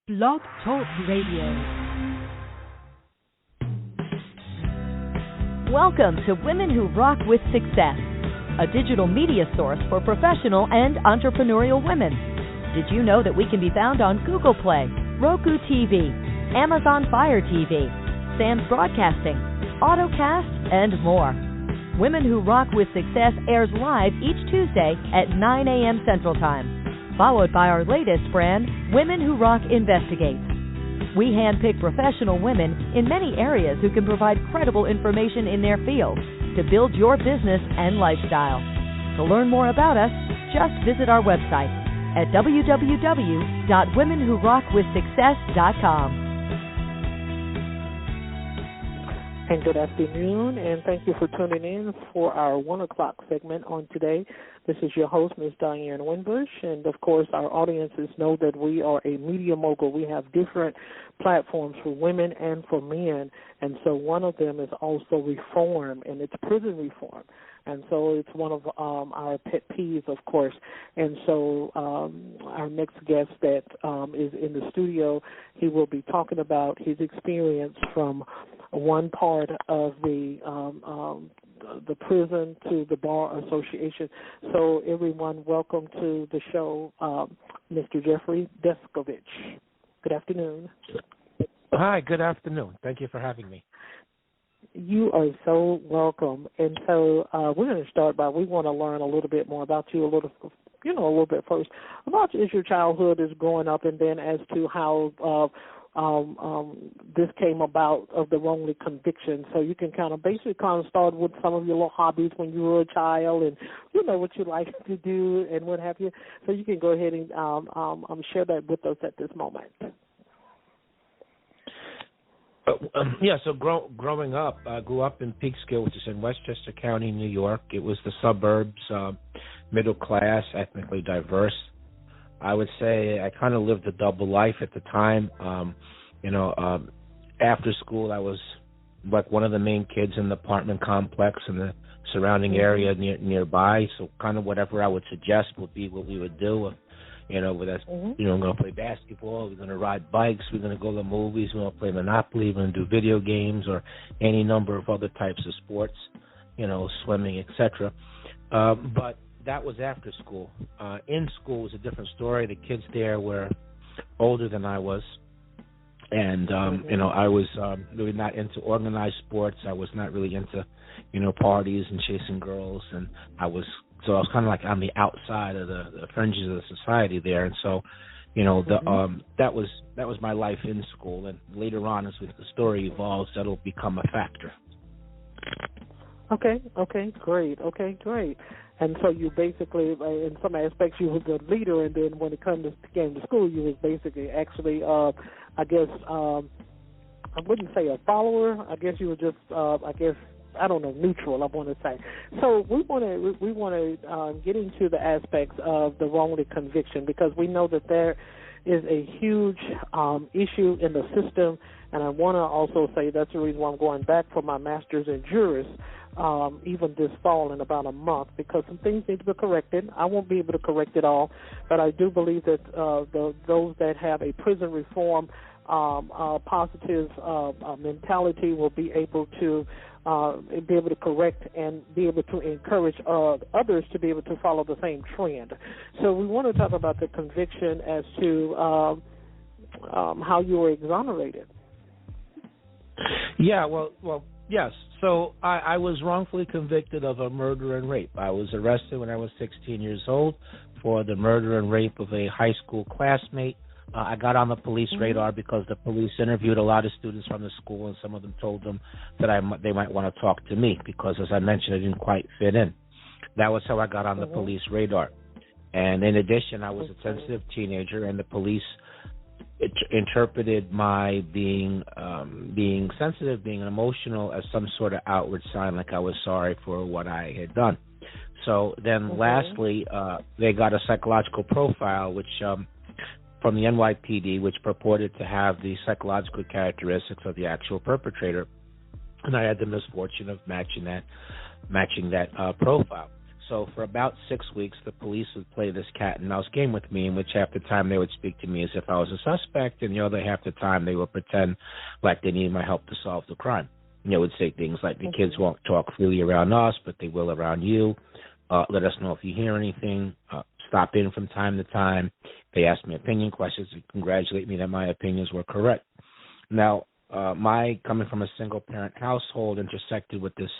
Blog Talk Radio. Welcome to Women Who Rock with Success, a digital media source for professional and entrepreneurial women. Did you know that we can be found on Google Play, Roku TV, Amazon Fire TV, Sam's Broadcasting, AutoCast, and more? Women Who Rock with Success airs live each Tuesday at 9 a.m. Central Time, followed by our latest brand, Women Who Rock Investigates. We handpick professional women in many areas who can provide credible information in their field to build your business and lifestyle. To learn more about us, just visit our website at www.womenwhorockwithsuccess.com. And good afternoon, and thank you for tuning in for our 1 o'clock segment on today. This is your host, Ms. Diane Winbush, and of course our audiences know that we are a media mogul. We have different platforms for women and for men, and so one of them is also reform, and it's prison reform. And so it's one of our pet peeves, of course. And so our next guest that is in the studio, he will be talking about his experience from one part of the prison to the Bar Association. So everyone, welcome to the show, Mr. Jeffrey Deskovic. Good afternoon. Hi, good afternoon. Thank you for having me. You are so welcome. And so we're going to start by, we want to learn a little bit more about you, a little bit first about as your childhood is growing up, and then as to how this came about of the wrongly conviction. So you can kind of start with some of your little hobbies when you were a child, and what you like to do and what have you. So you can go ahead and share that with us at this moment. So growing up, I grew up in Peekskill, which is in Westchester County, New York. It was the suburbs, middle class, ethnically diverse. I would say I kind of lived a double life at the time. After school, I was like one of the main kids in the apartment complex and the surrounding area nearby. So kind of whatever I would suggest would be what we would do. We're going to play basketball, we're going to ride bikes, we're going to go to the movies, we're going to play Monopoly, we're going to do video games or any number of other types of sports, swimming, etc. But that was after school. In school was a different story. The kids there were older than I was. And, I was really not into organized sports. I was not really into, parties and chasing girls. And I was kind of like on the outside of the fringes of the society there. And so, that was my life in school. And later on, as the story evolves, that'll become a factor. Okay, great. And so you basically, in some aspects, you were the leader, and then when it came to school, you was basically actually, I wouldn't say a follower. I guess you were just, neutral, I want to say. So we want to get into the aspects of the wrongly conviction, because we know that there is a huge issue in the system, and I want to also say that's the reason why I'm going back for my master's in juris, even this fall in about a month, because some things need to be corrected. I won't be able to correct it all, but I do believe that those that have a prison reform positive mentality will be able to correct and be able to encourage others to be able to follow the same trend. So we want to talk about the conviction as to how you were exonerated. Yeah, well, yes. So I was wrongfully convicted of a murder and rape. I was arrested when I was 16 years old for the murder and rape of a high school classmate. I got on the police radar because the police interviewed a lot of students from the school, and some of them told them that they might want to talk to me because, as I mentioned, I didn't quite fit in. That was how I got on the police radar. And in addition, I was a sensitive teenager, and the police interpreted my being sensitive, being emotional, as some sort of outward sign, like I was sorry for what I had done. So then, lastly, they got a psychological profile, which from the NYPD, which purported to have the psychological characteristics of the actual perpetrator, and I had the misfortune of matching that profile. So for about 6 weeks, the police would play this cat and mouse game with me, in which half the time they would speak to me as if I was a suspect, and the other half the time they would pretend like they needed my help to solve the crime. They would say things like, the kids won't talk freely around us, but they will around you. Let us know if you hear anything. Stop in from time to time. They asked me opinion questions and congratulate me that my opinions were correct. Now, my coming from a single-parent household intersected with this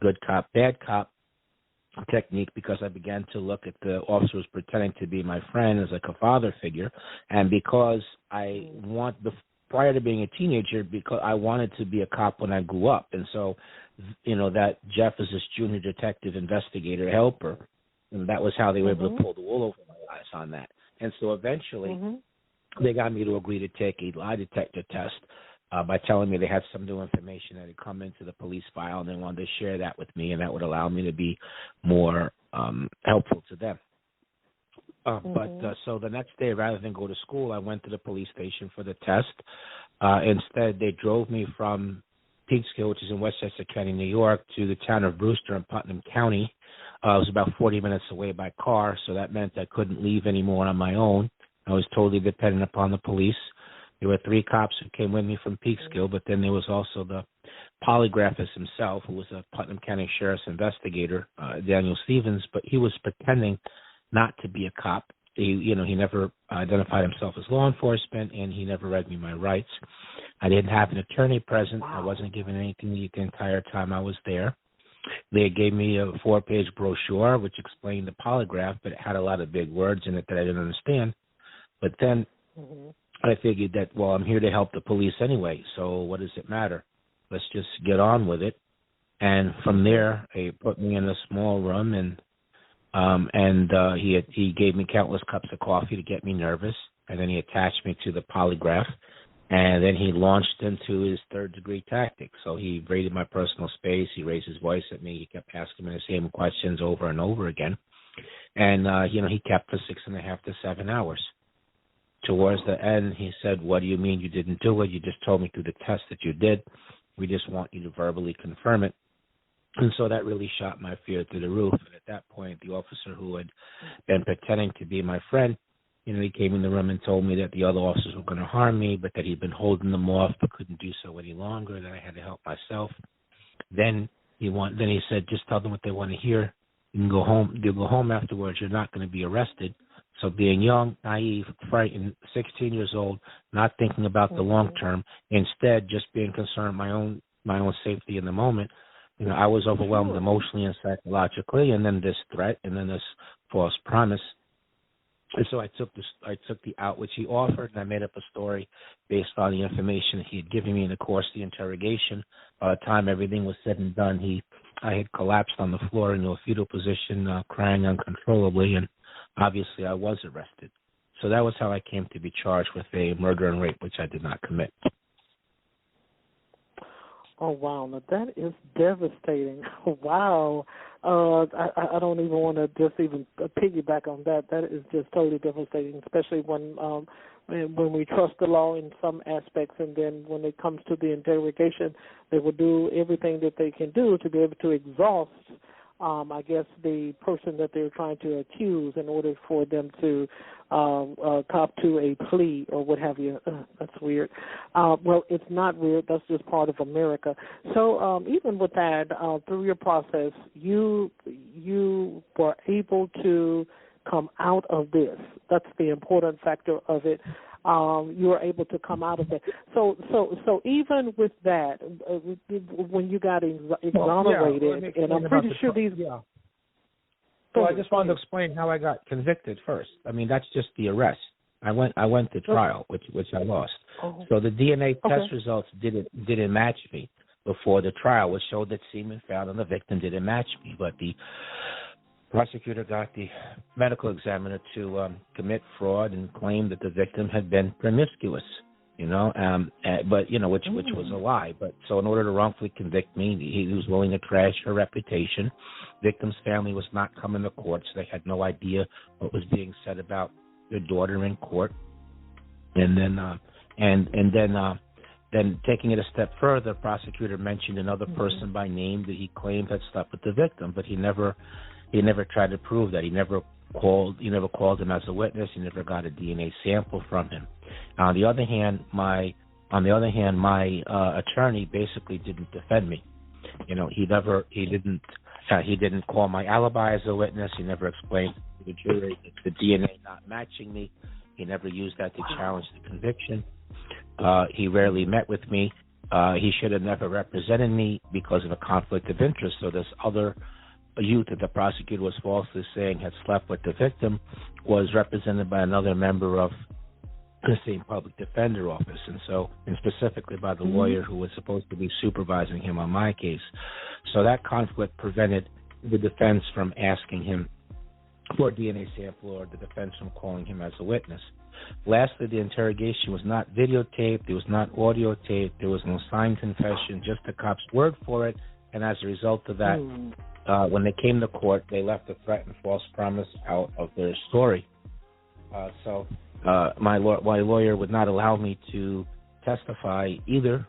good cop, bad cop technique, because I began to look at the officers pretending to be my friend as like a father figure, and because prior to being a teenager, because I wanted to be a cop when I grew up, and so, that Jeff is this junior detective investigator helper, and that was how they were able to pull the wool over my eyes on that. And so eventually, they got me to agree to take a lie detector test by telling me they had some new information that had come into the police file, and they wanted to share that with me, and that would allow me to be more helpful to them. So the next day, rather than go to school, I went to the police station for the test. Instead, they drove me from Peekskill, which is in Westchester County, New York, to the town of Brewster in Putnam County. It was about 40 minutes away by car, so that meant I couldn't leave anymore on my own. I was totally dependent upon the police. There were 3 cops who came with me from Peekskill, but then there was also the polygraphist himself, who was a Putnam County Sheriff's investigator, Daniel Stevens, but he was pretending not to be a cop. He never identified himself as law enforcement, and he never read me my rights. I didn't have an attorney present. I wasn't given anything the entire time I was there. They gave me a 4-page brochure which explained the polygraph, but it had a lot of big words in it that I didn't understand. But then I figured that, I'm here to help the police anyway, so what does it matter? Let's just get on with it. And from there, they put me in a small room, and he gave me countless cups of coffee to get me nervous, and then he attached me to the polygraph, and then he launched into his third-degree tactics. So he raided my personal space. He raised his voice at me. He kept asking me the same questions over and over again, and he kept for 6.5 to 7 hours. Towards the end, he said, "What do you mean you didn't do it? You just told me through the test that you did. We just want you to verbally confirm it." And so that really shot my fear through the roof. And at that point, the officer who had been pretending to be my friend, he came in the room and told me that the other officers were going to harm me, but that he'd been holding them off but couldn't do so any longer, that I had to help myself. Then he said, "Just tell them what they want to hear. You can go home. You'll go home afterwards. You're not going to be arrested." So being young, naive, frightened, 16 years old, not thinking about the long term, instead just being concerned with my own safety in the moment, I was overwhelmed emotionally and psychologically, and then this threat, and then this false promise. And so I took the out which he offered, and I made up a story based on the information that he had given me in the course of the interrogation. By the time everything was said and done, I had collapsed on the floor into a fetal position, crying uncontrollably, and obviously I was arrested. So that was how I came to be charged with a murder and rape, which I did not commit. Oh, wow. Now, that is devastating. Wow. I don't even want to just even piggyback on that. That is just totally devastating, especially when we trust the law in some aspects, and then when it comes to the interrogation, they will do everything that they can do to be able to exhaust, I guess, the person that they're trying to accuse in order for them to cop to a plea or what have you. That's weird. Well, it's not weird. That's just part of America. So even with that, through your process, you were able to come out of this. That's the important factor of it. You were able to come out of that. So even with that, when you got exonerated, and I'm pretty sure these. Yeah. So I just wanted to explain how I got convicted first. I mean, that's just the arrest. I went to trial, which I lost. Oh. So the DNA test results didn't match me before the trial, which showed that semen found on the victim didn't match me, but the prosecutor got the medical examiner to commit fraud and claim that the victim had been promiscuous, which was a lie. But so in order to wrongfully convict me, he was willing to trash her reputation. Victim's family was not coming to court, so they had no idea what was being said about their daughter in court. And then taking it a step further, the prosecutor mentioned another person by name that he claimed had slept with the victim, but he never he never tried to prove that. He never called him as a witness. He never got a DNA sample from him. On the other hand, my attorney basically didn't defend me. He didn't call my alibi as a witness. He never explained to the jury the DNA not matching me. He never used that to challenge the conviction. He rarely met with me. He should have never represented me because of a conflict of interest. So this other youth that the prosecutor was falsely saying had slept with the victim was represented by another member of the same public defender office, and specifically by the lawyer who was supposed to be supervising him on my case. So that conflict prevented the defense from asking him for a DNA sample or the defense from calling him as a witness. Lastly, the interrogation was not videotaped, it was not audio taped, there was no signed confession, just the cop's word for it, and as a result of that, when they came to court, they left a threat and false promise out of their story. My lawyer would not allow me to testify either,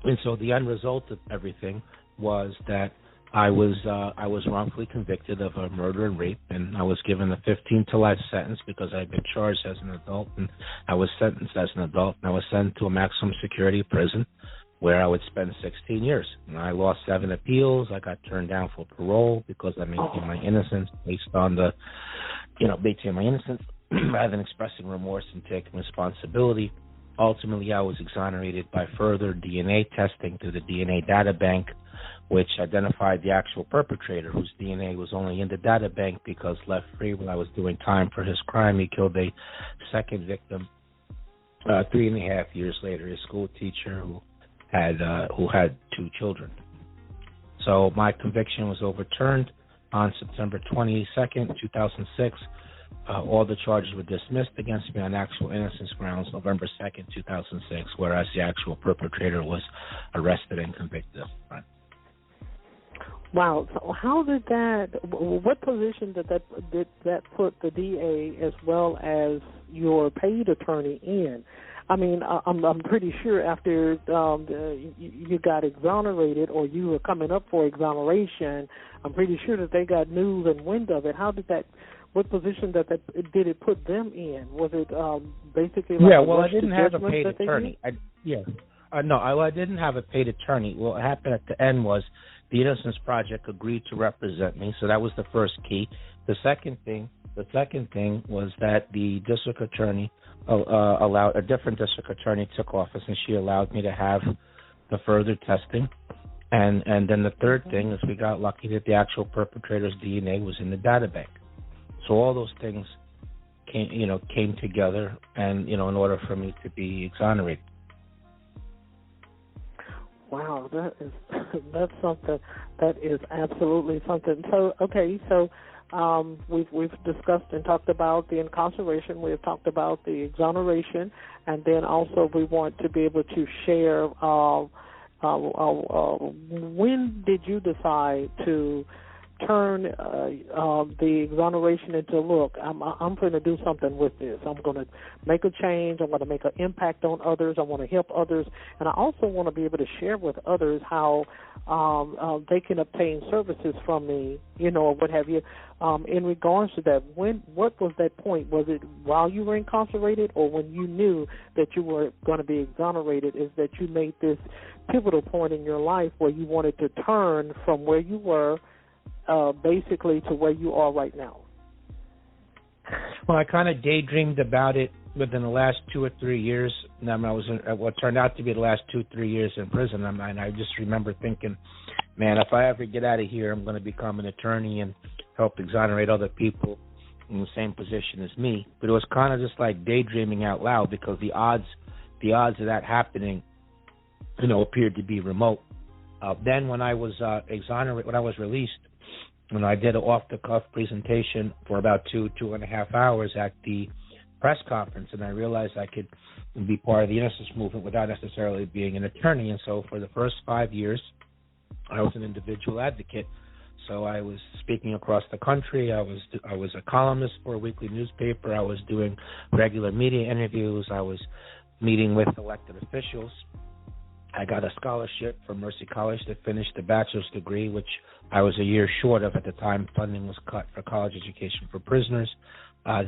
and so the end result of everything was that I was wrongfully convicted of a murder and rape, and I was given a 15 to life sentence because I had been charged as an adult, and I was sentenced as an adult, and I was sent to a maximum security prison where I would spend 16 years. And I lost 7 appeals. I got turned down for parole because I maintained my innocence based on maintaining my innocence rather than expressing remorse and taking responsibility. Ultimately, I was exonerated by further DNA testing through the DNA data bank, which identified the actual perpetrator, whose DNA was only in the data bank because left free when I was doing time for his crime. He killed a second victim 3.5 years later, his school teacher who had 2 children. So my conviction was overturned on September 22nd, 2006. All the charges were dismissed against me on actual innocence grounds November 2nd, 2006, whereas the actual perpetrator was arrested and convicted. Right. Wow. So how did what position did that put the DA as well as your paid attorney in? I mean, I'm pretty sure after you got exonerated or you were coming up for exoneration, I'm pretty sure that they got news and wind of it. What position did it put them in? Was it basically like I didn't have a paid attorney. I didn't have a paid attorney. What happened at the end was the Innocence Project agreed to represent me, so that was the first key. The second thing was that the district attorney allowed a different district attorney took office, and she allowed me to have the further testing. And then the third thing is we got lucky that the actual perpetrator's DNA was in the data bank. So all those things came together, and in order for me to be exonerated. Wow, that's something. That is absolutely something. So we've discussed and talked about the incarceration. We have talked about the exoneration, and then also we want to be able to share. When did you decide to turn the exoneration into, look, I'm going to do something with this. I'm going to make a change. I want to make an impact on others. I want to help others. And I also want to be able to share with others how they can obtain services from me, or what have you. In regards to that, what was that point? Was it while you were incarcerated or when you knew that you were going to be exonerated, is that you made this pivotal point in your life where you wanted to turn from where you were basically to where you are right now? Well, I kind of daydreamed about it within the last 2 or 3 years. I was in what turned out to be the last 2-3 years in prison. And I just remember thinking, man, if I ever get out of here, I'm going to become an attorney and help exonerate other people in the same position as me. But it was kind of just like daydreaming out loud because the odds of that happening, appeared to be remote. Then when I was exonerated, when I was released, when I did an off-the-cuff presentation for about 2.5 hours at the press conference, and I realized I could be part of the innocence movement without necessarily being an attorney. And so for the first 5 years, I was an individual advocate. So I was speaking across the country. I was a columnist for a weekly newspaper. I was doing regular media interviews. I was meeting with elected officials. I got a scholarship from Mercy College to finish the bachelor's degree, which I was a year short of at the time. Funding was cut for college education for prisoners. I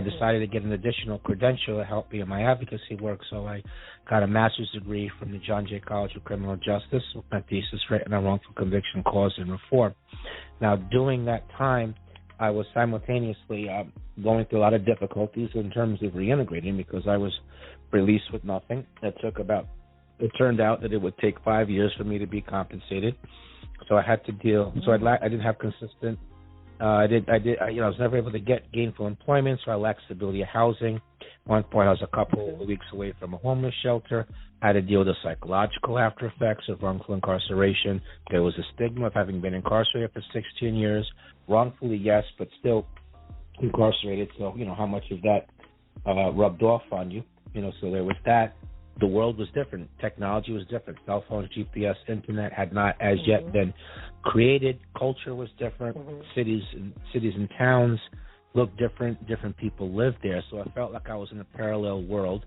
decided to get an additional credential to help me in my advocacy work, so I got a master's degree from the John Jay College of Criminal Justice with my thesis written on wrongful conviction, cause, and reform. Now, during that time, I was simultaneously going through a lot of difficulties in terms of reintegrating because I was released with nothing. It turned out that it would take 5 years for me to be compensated, so I had to deal. So I didn't have consistent. I was never able to get gainful employment, so I lacked stability of housing. At one point, I was a couple of weeks away from a homeless shelter. I had to deal with the psychological after effects of wrongful incarceration. There was a stigma of having been incarcerated for 16 years, wrongfully, yes, but still incarcerated. So, how much of that rubbed off on you? So there was that. The world was different. Technology was different. Cell phones, GPS, internet had not as yet been created. Culture was different. Cities and towns looked different. Different people lived there. So I felt like I was in a parallel world.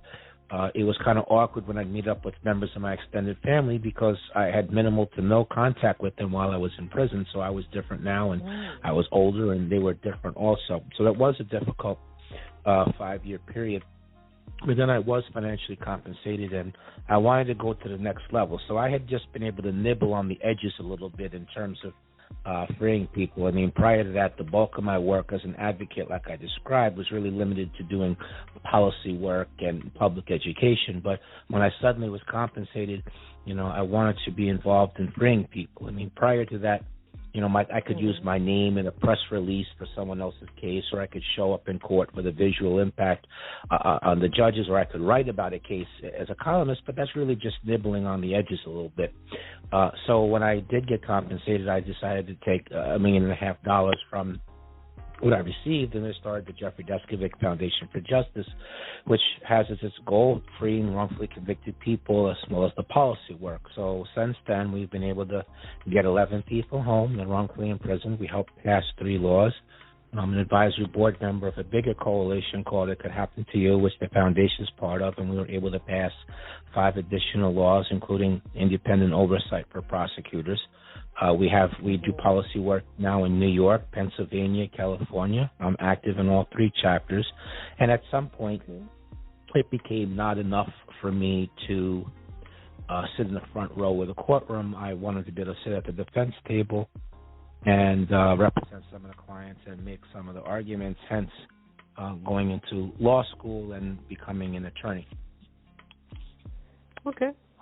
It was kind of awkward when I'd meet up with members of my extended family because I had minimal to no contact with them while I was in prison. So I was different now, and I was older, and they were different also. So that was a difficult 5-year period. But then I was financially compensated, and I wanted to go to the next level. So I had just been able to nibble on the edges a little bit in terms of freeing people. I mean, prior to that, the bulk of my work as an advocate, like I described, was really limited to doing policy work and public education. But when I suddenly was compensated, I wanted to be involved in freeing people. I mean, prior to that, I could use my name in a press release for someone else's case, or I could show up in court with a visual impact on the judges, or I could write about a case as a columnist, but that's really just nibbling on the edges a little bit. So when I did get compensated, I decided to take $1.5 million from what I received, and I started the Jeffrey Deskovic Foundation for Justice, which has as its goal freeing wrongfully convicted people as well as the policy work. So since then, we've been able to get 11 people home and wrongfully imprisoned. We helped pass 3 laws. I'm an advisory board member of a bigger coalition called It Could Happen to You, which the foundation is part of, and we were able to pass 5 additional laws, including independent oversight for prosecutors. We do policy work now in New York, Pennsylvania, California. I'm active in all 3 chapters. And at some point, it became not enough for me to sit in the front row of the courtroom. I wanted to be able to sit at the defense table and represent some of the clients and make some of the arguments, hence going into law school and becoming an attorney.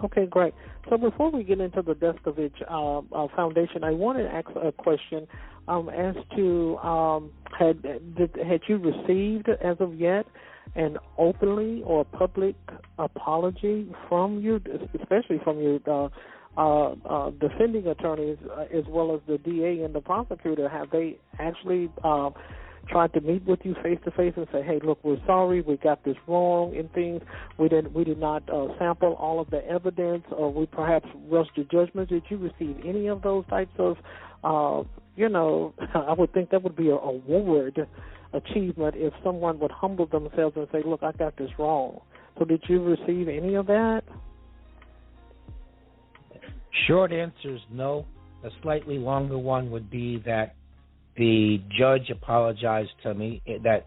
Okay, great. So before we get into the Deskovic Foundation, I wanted to ask a question as to had you received as of yet an openly or public apology from you, especially from your defending attorneys as well as the DA and the prosecutor? Have they actually tried to meet with you face to face and say, "Hey, look, we're sorry, we got this wrong," and things. We did not sample all of the evidence, or we perhaps rushed to judgment. Did you receive any of those types of, I would think that would be a award achievement if someone would humble themselves and say, "Look, I got this wrong." So did you receive any of that? Short answer is no. A slightly longer one would be that the judge apologized to me, that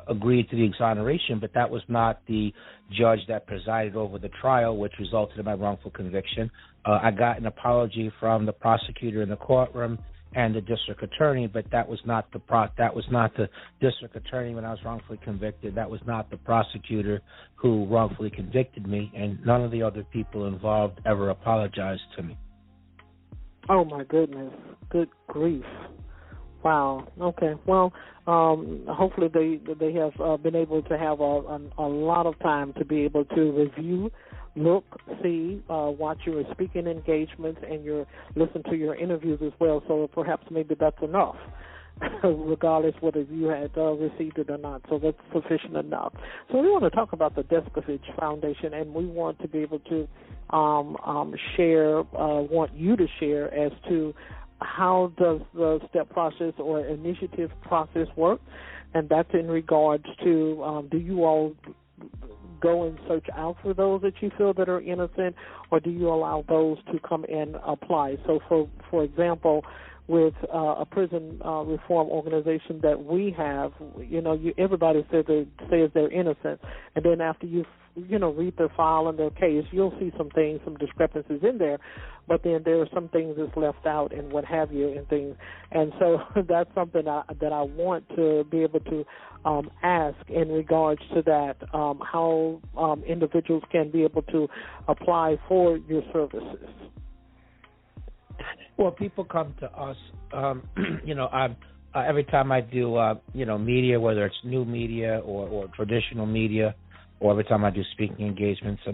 agreed to the exoneration, but that was not the judge that presided over the trial, which resulted in my wrongful conviction. I got an apology from the prosecutor in the courtroom and the district attorney, but that was not the district attorney when I was wrongfully convicted. That was not the prosecutor who wrongfully convicted me, and none of the other people involved ever apologized to me. Oh, my goodness. Good grief. Wow. Okay. Well, hopefully they have been able to have a lot of time to be able to review, look, see, watch your speaking engagements and listen to your interviews as well. So perhaps maybe that's enough, regardless whether you had received it or not. So that's sufficient enough. So we want to talk about the Deskovic Foundation, and we want to be able to want you to share as to how does the step process or initiative process work, and that's in regards to do you all go and search out for those that you feel that are innocent, or do you allow those to come and apply? So, for example, with a prison reform organization that we have, everybody says they're innocent, and then after you read their file and their case, you'll see some things, some discrepancies in there, but then there are some things that's left out and what have you and things. And so that's something that I want to be able to ask in regards to that, how individuals can be able to apply for your services. Well, people come to us. Every time I do, media, whether it's new media or traditional media, or every time I do speaking engagements, I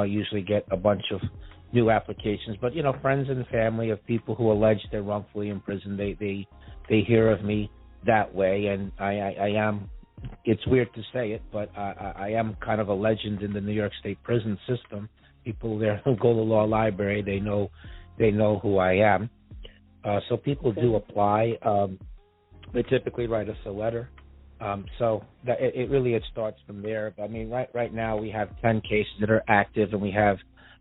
usually get a bunch of new applications. But friends and family of people who allege they're wrongfully imprisoned, they hear of me that way, and I am. It's weird to say it, but I am kind of a legend in the New York State prison system. People there who go to the law library, they know who I am. So people do apply. They typically write us a letter. So that it starts from there. But right now we have 10 cases that are active, and we have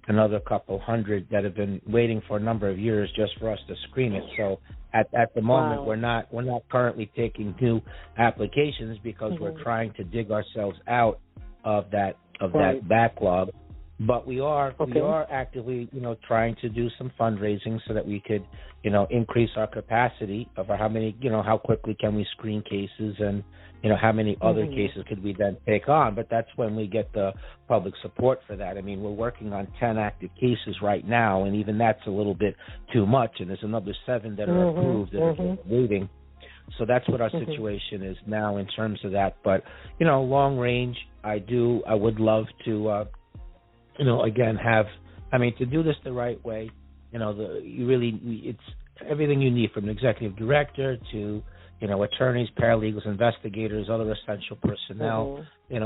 another couple hundred that have been waiting for a number of years just for us to screen it. So at the moment, we're not currently taking new applications because we're trying to dig ourselves out of that backlog. But we are actively, trying to do some fundraising so that we could, increase our capacity of how quickly can we screen cases, and how many other cases could we then take on. But that's when we get the public support for that. We're working on 10 active cases right now, and even that's a little bit too much. And there's another 7 that are approved and are waiting. So that's what our situation is now in terms of that. But long range, I would love to. Again, to do this the right way, it's everything you need from an executive director to, attorneys, paralegals, investigators, other essential personnel. It's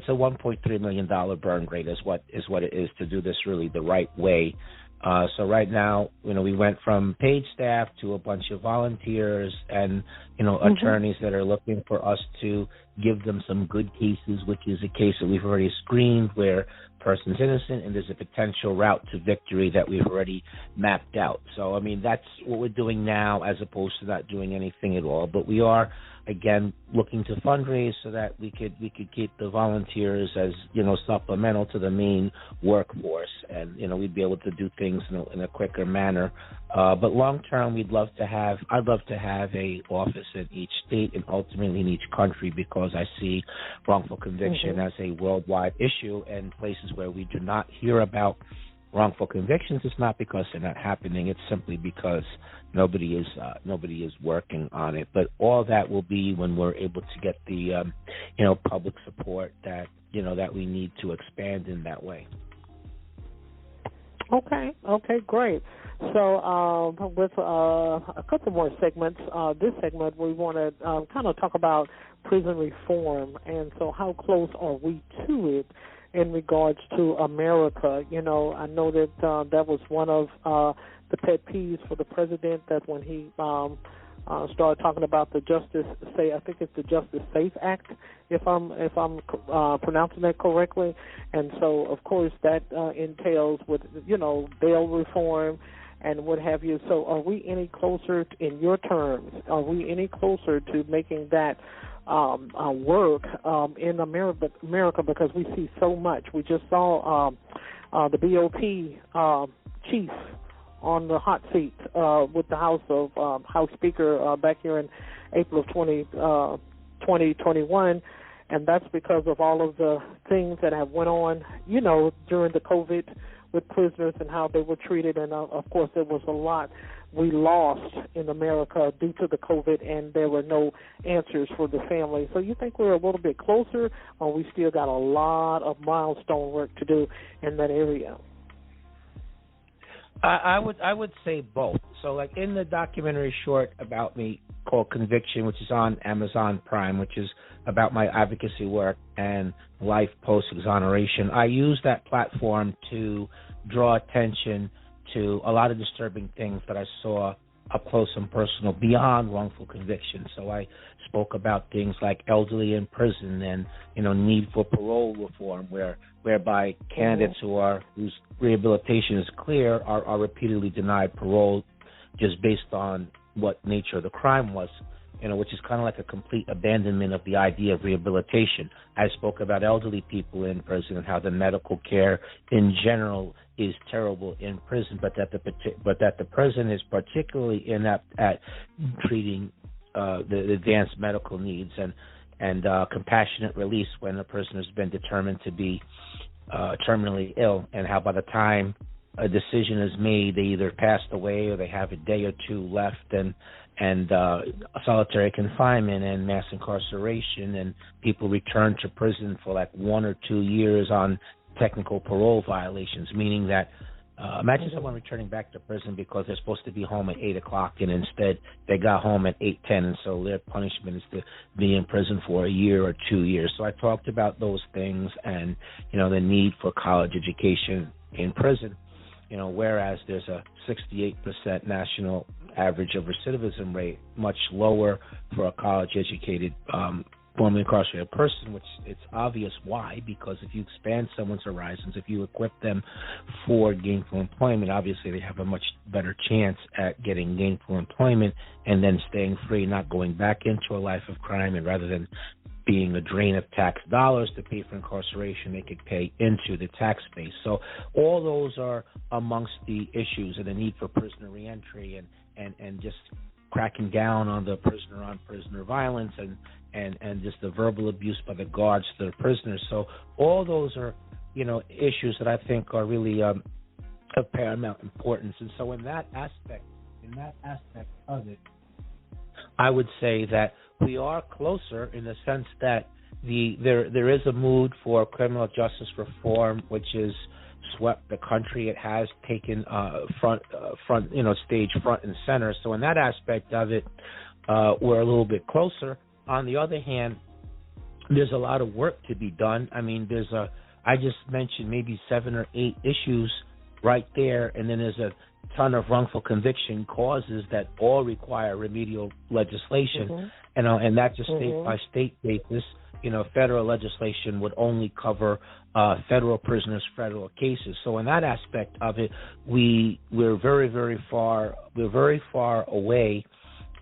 a $1.3 million burn rate is what it is to do this really the right way. So right now, we went from paid staff to a bunch of volunteers and, attorneys that are looking for us to give them some good cases, which is a case that we've already screened where a person's innocent and there's a potential route to victory that we've already mapped out. So, that's what we're doing now as opposed to not doing anything at all. But we are, again, looking to fundraise so that we could keep the volunteers as, supplemental to the main workforce, and, we'd be able to do things in a quicker manner. But long term, I'd love to have a office in each state and ultimately in each country, because I see wrongful conviction as a worldwide issue, and places where we do not hear about wrongful convictions, it's not because they're not happening. It's simply because nobody is working on it. But all that will be when we're able to get the public support that that we need to expand in that way. Okay, great. So with a couple more segments, this segment we want to kind of talk about prison reform, and so how close are we to it in regards to America? I know that that was one of the pet peeves for the president, that when he started talking about the I think it's the Justice Safe Act, if I'm pronouncing that correctly. And so, of course, that entails with bail reform and what have you. So, are we any closer, in your terms? Are we any closer to making that work in America? Because we see so much. We just saw the BOP chief on the hot seat with the House Speaker back here in April of 2021, and that's because of all of the things that have went on, during the COVID with prisoners and how they were treated, and of course there was a lot we lost in America due to the COVID, and there were no answers for the family. So you think we're a little bit closer, or we still got a lot of milestone work to do in that area? I would say both. So, like in the documentary short about me called Conviction, which is on Amazon Prime, which is about my advocacy work and life post-exoneration, I use that platform to draw attention to a lot of disturbing things that I saw up close and personal beyond wrongful conviction. So I spoke about things like elderly in prison and, need for parole reform, whereby candidates whose rehabilitation is clear are repeatedly denied parole just based on what nature of the crime was, which is kind of like a complete abandonment of the idea of rehabilitation. I spoke about elderly people in prison and how the medical care in general is terrible in prison, but that the prison is particularly inept at treating the advanced medical needs and compassionate release when a person has been determined to be terminally ill, and how by the time a decision is made, they either passed away or they have a day or two left, and solitary confinement and mass incarceration, and people return to prison for like 1 or 2 years on technical parole violations, meaning that imagine someone returning back to prison because they're supposed to be home at 8 o'clock and instead they got home at 8:10, and so their punishment is to be in prison for a year or 2 years. So I talked about those things and, the need for college education in prison, whereas there's a 68% national average of recidivism rate, much lower for a college-educated formerly incarcerated person, which it's obvious why, because if you expand someone's horizons, if you equip them for gainful employment, obviously they have a much better chance at getting gainful employment and then staying free, not going back into a life of crime, and rather than being a drain of tax dollars to pay for incarceration, they could pay into the tax base. So all those are amongst the issues, and the need for prisoner reentry and just cracking down on the prisoner-on-prisoner violence and just the verbal abuse by the guards to the prisoners. So all those are, issues that I think are really of paramount importance. And so in that aspect of it, I would say that we are closer in the sense that there is a mood for criminal justice reform, which is swept the country. It has taken stage front and center. So in that aspect of it, we're a little bit closer. On the other hand, there's a lot of work to be done. I mean, I just mentioned maybe 7 or 8 issues right there, and then there's a ton of wrongful conviction causes that all require remedial legislation, and that's a state by state basis. Federal legislation would only cover federal prisoners, federal cases. So in that aspect of it, we're very, very far. We're very far away.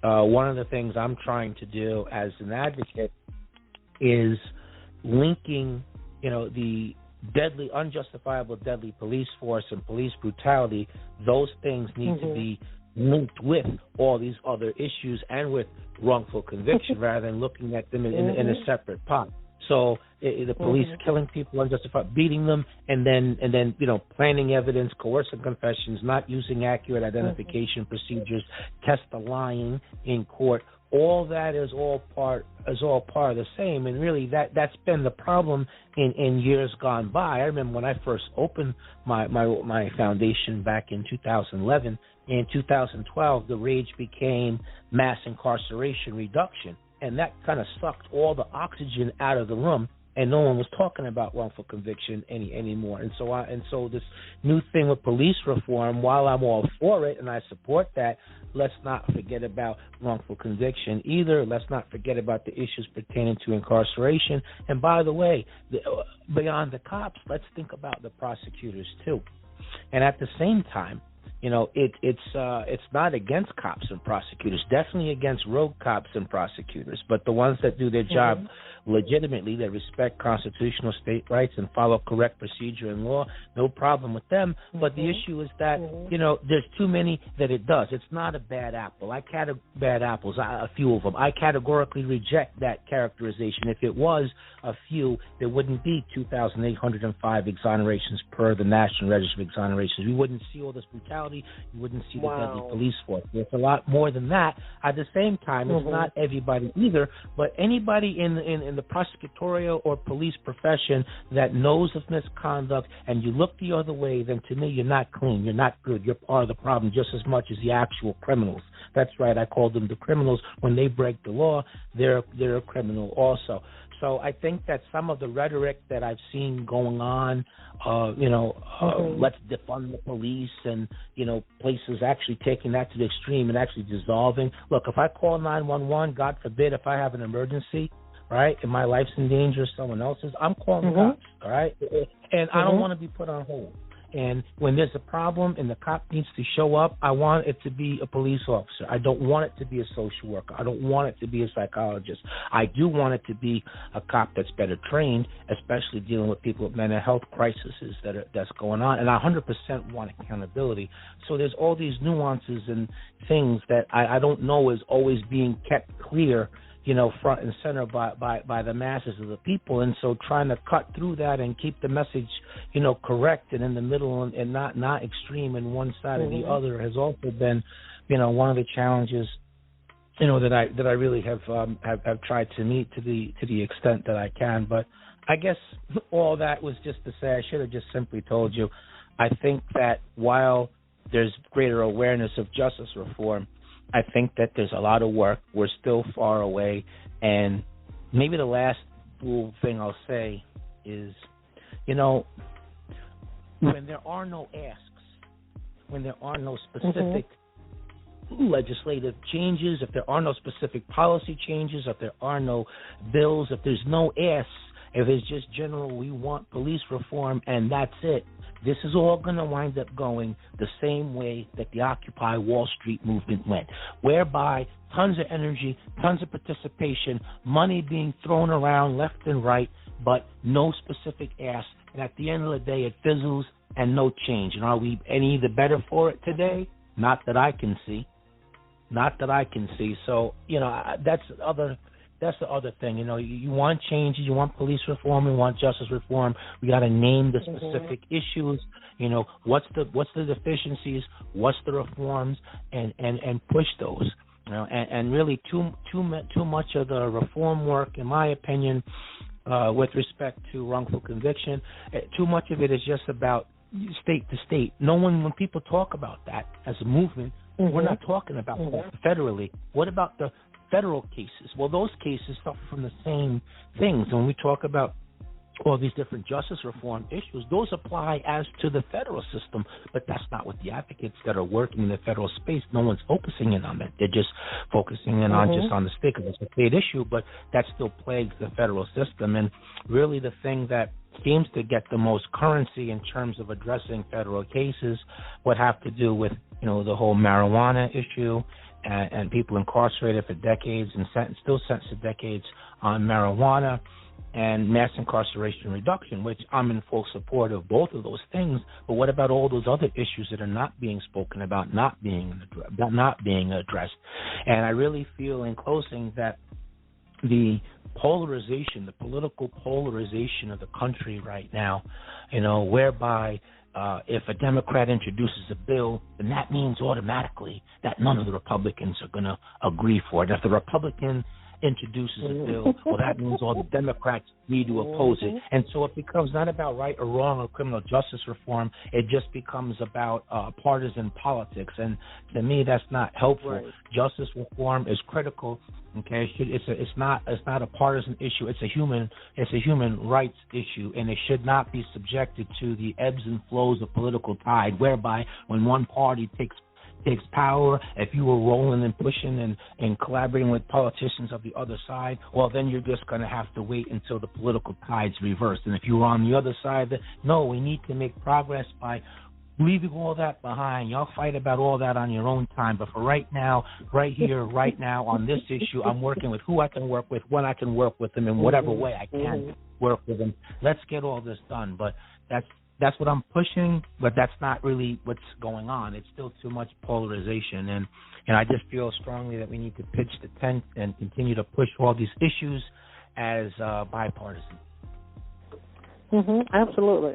One of the things I'm trying to do as an advocate is linking, the deadly, unjustifiable deadly police force and police brutality. Those things need to be linked with all these other issues and with wrongful conviction rather than looking at them in a separate pot. So the police killing people unjustified, beating them, and then planting evidence, coercing confessions, not using accurate identification procedures, lying in court. All that is all part of the same, and really that's been the problem in years gone by. I remember when I first opened my foundation back in 2011. In 2012, the rage became mass incarceration reduction, and that kind of sucked all the oxygen out of the room, and no one was talking about wrongful conviction anymore. And so this new thing with police reform, while I'm all for it and I support that, let's not forget about wrongful conviction either. Let's not forget about the issues pertaining to incarceration. And by the way, beyond the cops, let's think about the prosecutors too. And at the same time, it's not against cops and prosecutors, definitely against rogue cops and prosecutors, but the ones that do their job legitimately, that respect constitutional state rights and follow correct procedure and law, no problem with them. But the issue is that, there's too many that it does. It's not a bad apple. Bad apples, a few of them. I categorically reject that characterization. If it was a few, there wouldn't be 2,805 exonerations per the National Register of Exonerations. We wouldn't see all this brutality. You wouldn't see the deadly police force. There's a lot more than that. At the same time, it's not everybody either, but anybody in the prosecutorial or police profession that knows of misconduct and you look the other way, then to me you're not clean, you're not good, you're part of the problem just as much as the actual criminals. That's right, I call them the criminals. When they break the law, they're a criminal also. So I think that some of the rhetoric that I've seen going on, let's defund the police and, places actually taking that to the extreme and actually dissolving. Look, if I call 911, God forbid, if I have an emergency, right, and my life's in danger, someone else's, I'm calling the cops, all right? And I don't want to be put on hold. And when there's a problem and the cop needs to show up, I want it to be a police officer. I don't want it to be a social worker. I don't want it to be a psychologist. I do want it to be a cop that's better trained, especially dealing with people with mental health crises that's going on. And I 100% want accountability. So there's all these nuances and things that I don't know is always being kept clear, front and center by the masses of the people. And so trying to cut through that and keep the message, correct and in the middle and not extreme in one side or the other has also been, one of the challenges, that I really have tried to meet to the extent that I can. But I guess all that was just to say I should have just simply told you, I think that while there's greater awareness of justice reform, I think that there's a lot of work. We're still far away. And maybe the last little thing I'll say is, when there are no asks, when there are no specific legislative changes, if there are no specific policy changes, if there are no bills, if there's no asks, if it's just general, we want police reform and that's it, this is all going to wind up going the same way that the Occupy Wall Street movement went, whereby tons of energy, tons of participation, money being thrown around left and right, but no specific ask. And at the end of the day, it fizzles and no change. And are we any the better for it today? Not that I can see. So, that's the other thing. You want changes, you want police reform, you want justice reform. We got to name the specific issues. What's the deficiencies, what's the reforms, and push those. And really too much of the reform work, in my opinion, with respect to wrongful conviction, too much of it is just about state to state. When people talk about that as a movement, we're not talking about that federally. What about the federal cases? Well, those cases suffer from the same things. When we talk about all these different justice reform issues, those apply as to the federal system, but that's not what the advocates that are working in the federal space, no one's focusing in on that. They're just focusing in on just on the state of it's a state issue, but that still plagues the federal system. And really the thing that seems to get the most currency in terms of addressing federal cases would have to do with, the whole marijuana issue and people incarcerated for decades and still sentenced to decades on marijuana, and mass incarceration reduction, which I'm in full support of both of those things. But what about all those other issues that are not being spoken about, not being addressed? And I really feel in closing that the polarization, the political polarization of the country right now, whereby if a Democrat introduces a bill, then that means automatically that none of the Republicans are going to agree for it. If the Republican introduces a bill, well, that means all the Democrats need to oppose it. And so it becomes not about right or wrong or criminal justice reform. It just becomes about partisan politics. And to me, that's not helpful. Right. Justice reform is critical. Okay, it's not a partisan issue. It's a human rights issue, and it should not be subjected to the ebbs and flows of political tide, whereby when one party takes power, if you were rolling and pushing and collaborating with politicians of the other side, well, then you're just going to have to wait until the political tides reverse. And if you were on the other side, no, we need to make progress by leaving all that behind. Y'all fight about all that on your own time. But for right now, right here, right now, on this issue, I'm working with who I can work with, when I can work with them, in whatever way I can work with them. Let's get all this done. But that's what I'm pushing, but that's not really what's going on. It's still too much polarization, and I just feel strongly that we need to pitch the tent and continue to push all these issues as bipartisan. Absolutely.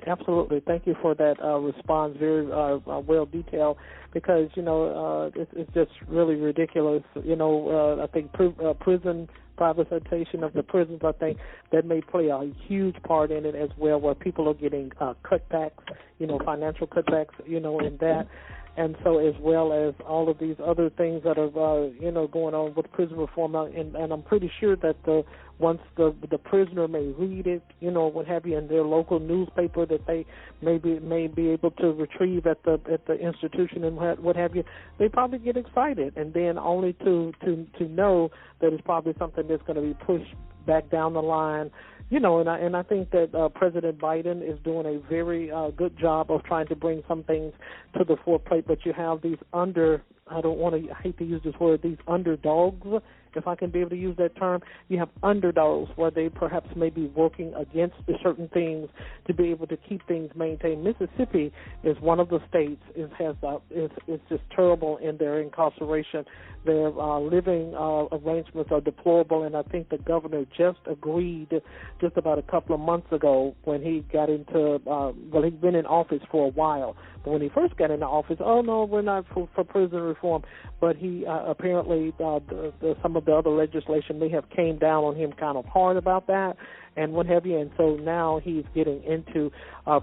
Thank you for that response. Very well detailed, because it's just really ridiculous. I think prison privatization of the prisons, I think that may play a huge part in it as well, where people are getting cutbacks, financial cutbacks, in that. And so as well as all of these other things that are, going on with prison reform, and I'm pretty sure that once the prisoner may read it, what have you, in their local newspaper that they may be able to retrieve at the institution and what have you, they probably get excited, and then only to know that it's probably something that's going to be pushed back down the line. And I think that President Biden is doing a very good job of trying to bring some things to the forefront, but you have these I hate to use this word, these underdogs, if I can be able to use that term. You have underdogs where they perhaps may be working against certain things to be able to keep things maintained. Mississippi is one of the states is just terrible in their incarceration. Their living arrangements are deplorable, and I think the governor just agreed just about a couple of months ago when he got into, he's been in office for a while, but when he first got into office, oh no, we're not for prison reform, but he apparently some of the other legislation may have came down on him kind of hard about that and what have you, and so now he's getting into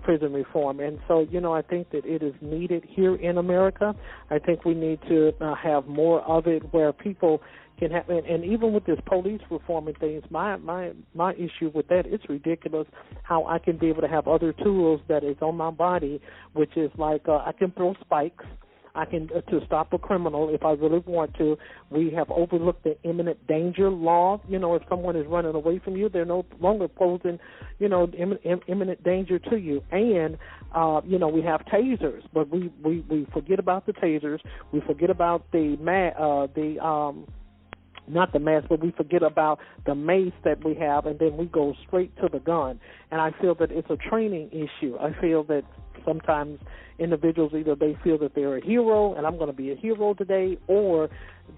prison reform. And so, I think that it is needed here in America. I think we need to have more of it where people can have, and even with this police reform and things, my issue with that, it's ridiculous how I can be able to have other tools that is on my body, which is like I can throw spikes. I can to stop a criminal if I really want to. We have overlooked the imminent danger law. If someone is running away from you, they're no longer posing, imminent danger to you. And we have tasers, but we forget about the tasers. We forget about not the mask, but we forget about the mace that we have, and then we go straight to the gun. And I feel that it's a training issue. I feel that sometimes individuals, either they feel that they're a hero and I'm going to be a hero today, or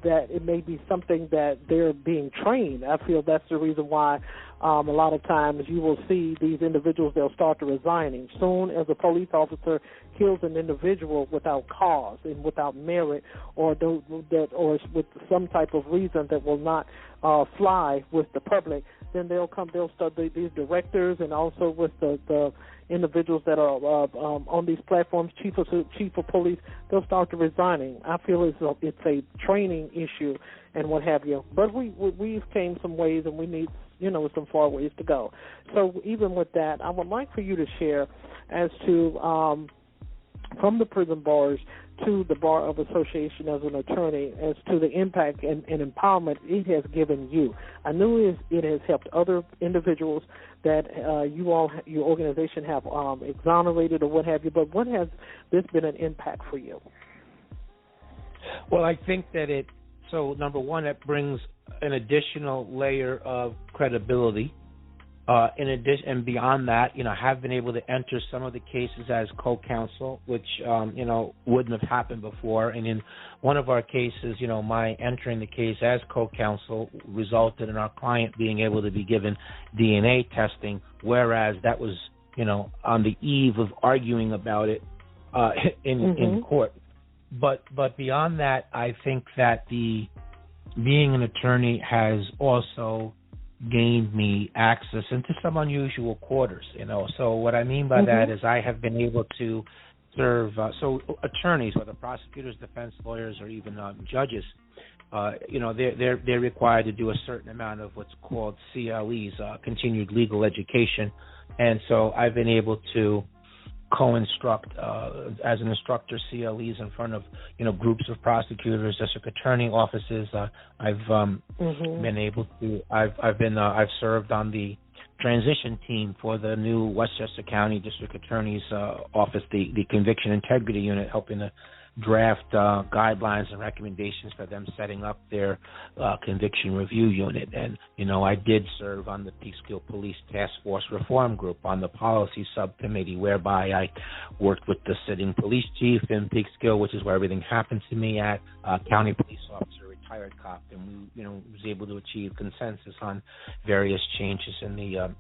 that it may be something that they're being trained. I feel that's the reason why a lot of times you will see these individuals, they'll start to resigning. Soon as a police officer kills an individual without cause and without merit, or with some type of reason that will not fly with the public, then they'll start these directors, and also with the individuals that are on these platforms, chief of police, they'll start to resigning. I feel it's a training issue and what have you. But we've came some ways, and we need some far ways to go. So even with that, I would like for you to share as to from the prison bars to the Bar of Association as an attorney, as to the impact and empowerment it has given you. I know it has helped other individuals that your organization have exonerated or what have you, but what has this been an impact for you? Well, I think that number one, it brings an additional layer of credibility. In addition, and beyond that, have been able to enter some of the cases as co-counsel, which, wouldn't have happened before. And in one of our cases, my entering the case as co-counsel resulted in our client being able to be given DNA testing, whereas that was, on the eve of arguing about it in court. But beyond that, I think that being an attorney has also gained me access into some unusual quarters, So what I mean by that is I have been able to serve, attorneys, whether prosecutors, defense lawyers, or even judges, they're required to do a certain amount of what's called CLEs, continued legal education. And so I've been able to co-instruct as an instructor CLEs in front of groups of prosecutors, district attorney offices. I've been able to. I've served on the transition team for the new Westchester County District Attorney's Office, the Conviction Integrity Unit, helping to draft guidelines and recommendations for them setting up their conviction review unit. And, I did serve on the Peekskill Police Task Force Reform Group on the policy subcommittee, whereby I worked with the sitting police chief in Peekskill, which is where everything happened to me at, county police officer, retired cop, and we, was able to achieve consensus on various changes in the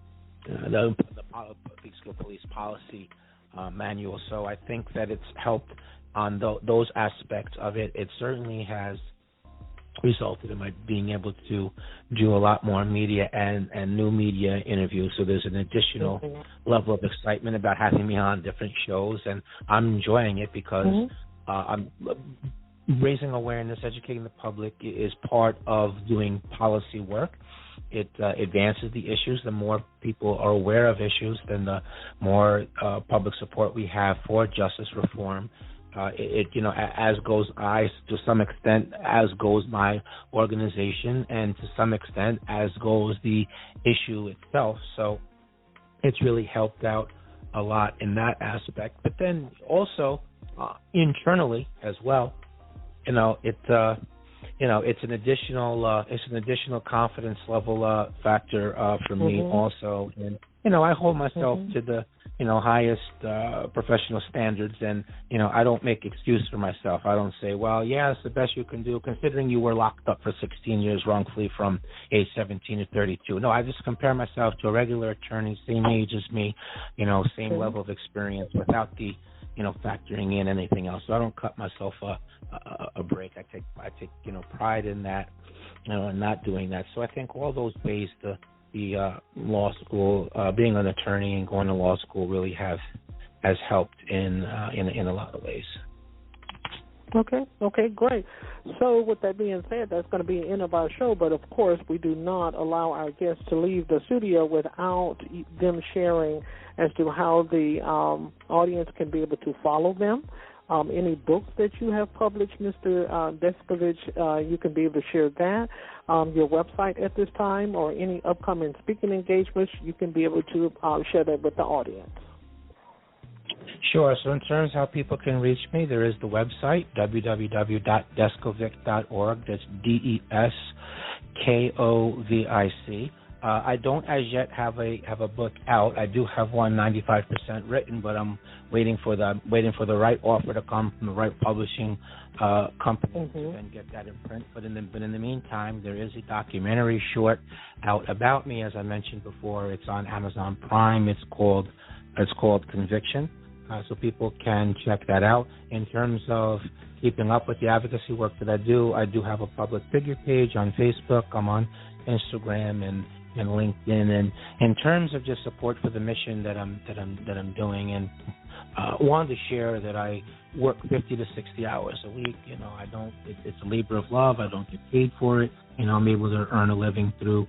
Peekskill Police Policy Manual. So I think that it's helped on those aspects of it. It certainly has resulted in my being able to do a lot more media and new media interviews. So there's an additional level of excitement about having me on different shows, and I'm enjoying it because raising awareness, educating the public is part of doing policy work. It advances the issues. The more people are aware of issues, then the more public support we have for justice reform. As goes I, to some extent, as goes my organization, and to some extent, as goes the issue itself. So it's really helped out a lot in that aspect. But then also internally as well, it's an additional confidence level factor for me also. And I hold myself to the highest professional standards, and I don't make excuse for myself. I don't say, well, yeah, it's the best you can do, considering you were locked up for 16 years wrongfully from age 17 to 32. No, I just compare myself to a regular attorney, same age as me, same level of experience, without the factoring in anything else. So I don't cut myself a break. I take pride in that, and not doing that. So I think all those ways, the law school, being an attorney and going to law school, really has helped in a lot of ways. Okay, great. So with that being said, that's going to be the end of our show, but of course we do not allow our guests to leave the studio without them sharing as to how the audience can be able to follow them. Any books that you have published, Mr. Deskovic, you can be able to share that. Your website at this time, or any upcoming speaking engagements, you can be able to share that with the audience. Sure. So in terms of how people can reach me, there is the website, www.deskovic.org. That's DESKOVIC. I don't as yet have a book out. I do have one 95% written, but I'm waiting for the right offer to come from the right publishing company to then get that in print. But in the meantime, there is a documentary short out about me, as I mentioned before. It's on Amazon Prime. It's called Conviction. So people can check that out. In terms of keeping up with the advocacy work that I do have a public figure page on Facebook. I'm on Instagram and LinkedIn. And in terms of just support for the mission that I'm doing, and wanted to share that I work 50 to 60 hours a week. It's a labor of love. I don't get paid for it. I'm able to earn a living through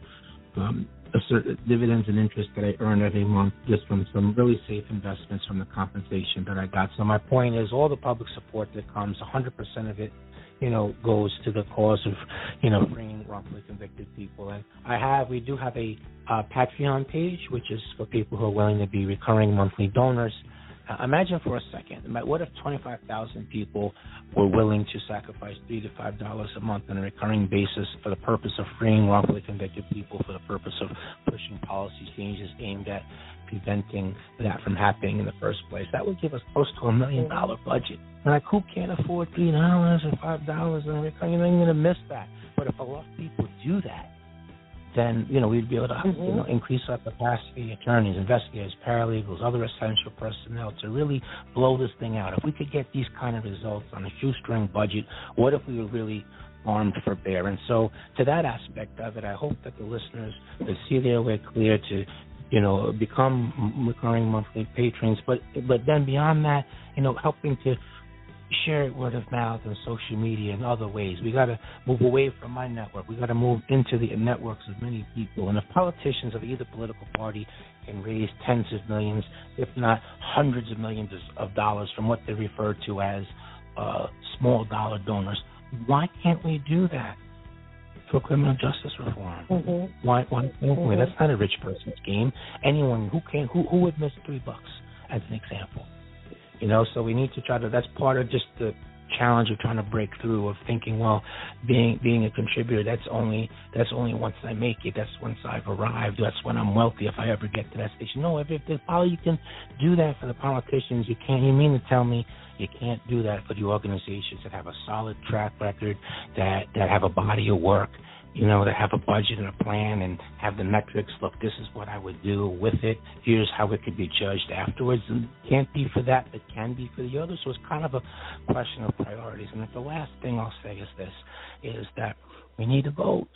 certain dividends and interest that I earn every month just from some really safe investments from the compensation that I got. So my point is, all the public support that comes, 100% of it, goes to the cause of, freeing wrongfully convicted people. And we do have a Patreon page, which is for people who are willing to be recurring monthly donors. Imagine for a second, what if 25,000 people were willing to sacrifice $3 to $5 a month on a recurring basis for the purpose of freeing wrongfully convicted people, for the purpose of pushing policy changes aimed at preventing that from happening in the first place? That would give us close to $1 million budget. And who can't afford $3 or $5 on a recurring? You're going to miss that. But if a lot of people do that, then, we'd be able to, increase our capacity, attorneys, investigators, paralegals, other essential personnel, to really blow this thing out. If we could get these kind of results on a shoestring budget, what if we were really armed for bear? And so to that aspect of it, I hope that the listeners will see their way clear to, become recurring monthly patrons. But then beyond that, helping to share it word of mouth and social media and other ways. We got to move away from my network. We got to move into the networks of many people. And if politicians of either political party can raise tens of millions, if not hundreds of millions of dollars from what they refer to as small dollar donors, why can't we do that for criminal justice reform? Why can't we? That's not a rich person's game. Anyone who would miss $3 as an example? So we need to try to, that's part of just the challenge of trying to break through, of thinking, well, being a contributor, that's only once I make it, that's once I've arrived, that's when I'm wealthy, if I ever get to that station. No, if all you can do that for the politicians, you mean to tell me you can't do that for the organizations that have a solid track record, that have a body of work, that have a budget and a plan and have the metrics. Look, this is what I would do with it. Here's how it could be judged afterwards. And can't be for that, but can be for the other. So it's kind of a question of priorities. And the last thing I'll say is this, is that we need to vote.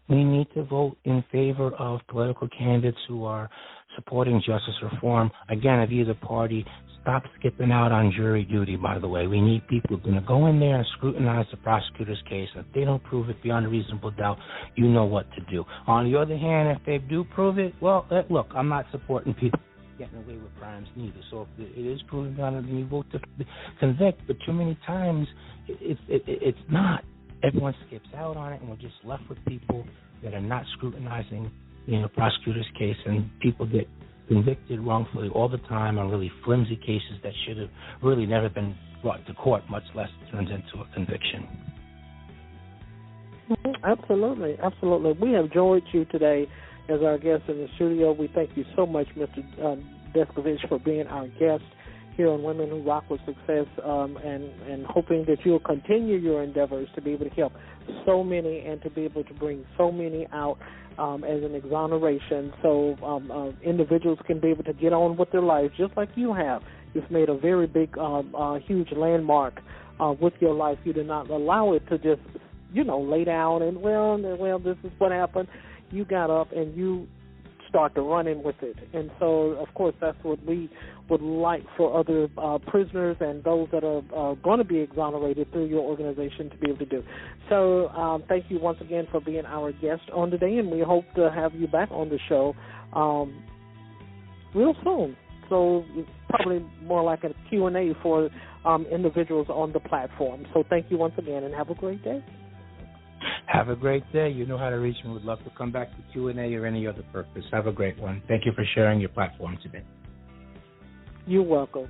We need to vote in favor of political candidates who are supporting justice reform, again, of either party. stop skipping out on jury duty, by the way. We need people who are going to go in there and scrutinize the prosecutor's case. And if they don't prove it beyond a reasonable doubt, you know what to do. On the other hand, if they do prove it, well, look, I'm not supporting people getting away with crimes neither. So if it is proven beyond a reasonable doubt to convict, but too many times it's not. Everyone skips out on it, and we're just left with people that are not scrutinizing, prosecutor's case, and people get convicted wrongfully all the time on really flimsy cases that should have really never been brought to court, much less turned into a conviction. Absolutely, absolutely. We have enjoyed you today as our guest in the studio. We thank you so much, Mr. Deskovic, for being our guest here on Women Who Rock with Success, and hoping that you'll continue your endeavors to be able to help so many and to be able to bring so many out as an exoneration, so individuals can be able to get on with their lives just like you have. You've made a very big, huge landmark with your life. You did not allow it to just, lay down and, well, this is what happened. You got up and you start to running with it. And so, of course, that's what we would like for other prisoners and those that are going to be exonerated through your organization to be able to do. So thank you once again for being our guest on today, and we hope to have you back on the show real soon. So it's probably more like a Q&A for individuals on the platform. So thank you once again, and have a great day. Have a great day. You know how to reach me. Would love to come back to Q&A or any other purpose. Have a great one. Thank you for sharing your platform today. You're welcome.